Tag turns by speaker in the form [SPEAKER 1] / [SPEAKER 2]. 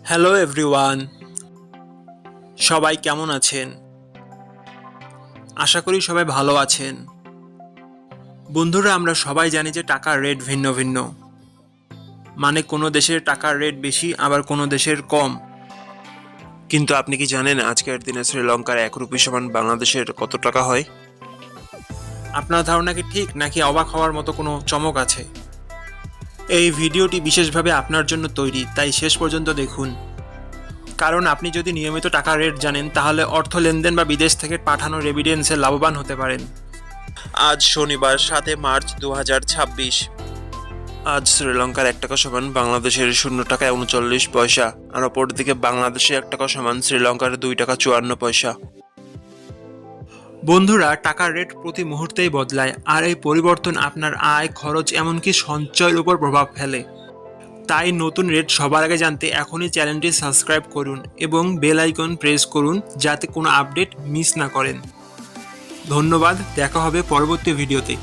[SPEAKER 1] Hello everyone, সবাই কেমন আছেন? আশা করি সবাই ভালো আছেন। বন্ধুরা, আমরা সবাই জানি যে টাকার রেট ভিন্ন ভিন্ন। মানে কোনো দেশের টাকার রেট বেশি, আবার কোনো দেশের কম। কিন্তু আপনি কি জানেন আজকের দিনে শ্রীলঙ্কার 1 রুপি সমান বাংলাদেশের কত টাকা হয়? আপনার ধারণা কি ঠিক, নাকি অবাক হওয়ার মতো কোনো চমক আছে? এই ভিডিওটি বিশেষভাবে আপনার জন্য তৈরি, তাই শেষ পর্যন্ত দেখুন। কারণ আপনি যদি নিয়মিত টাকার রেট জানেন, তাহলে অর্থ লেনদেন বা বিদেশ থেকে পাঠানো রেমিটেন্সে লাভবান হতে পারেন। আজ শনিবার 7 মার্চ 2026। আজ শ্রীলঙ্কার 1 টাকা সমান বাংলাদেশের 0 টাকা 39 পয়সা, আর অপরদিকে বাংলাদেশে 1 টাকা সমান শ্রীলঙ্কার 2 টাকা 54 পয়সা। বন্ধুরা, টাকার রেট প্রতি মুহূর্তেই বদলায়, আর এই পরিবর্তন আপনার আয়, খরচ, এমনকি সঞ্চয়ের উপর প্রভাব ফেলে। তাই নতুন রেট সবার আগে জানতে এখনই চ্যানেলটি সাবস্ক্রাইব করুন এবং বেল আইকন প্রেস করুন, যাতে কোনো আপডেট মিস না করেন। ধন্যবাদ, দেখা হবে পরবর্তী ভিডিওতে।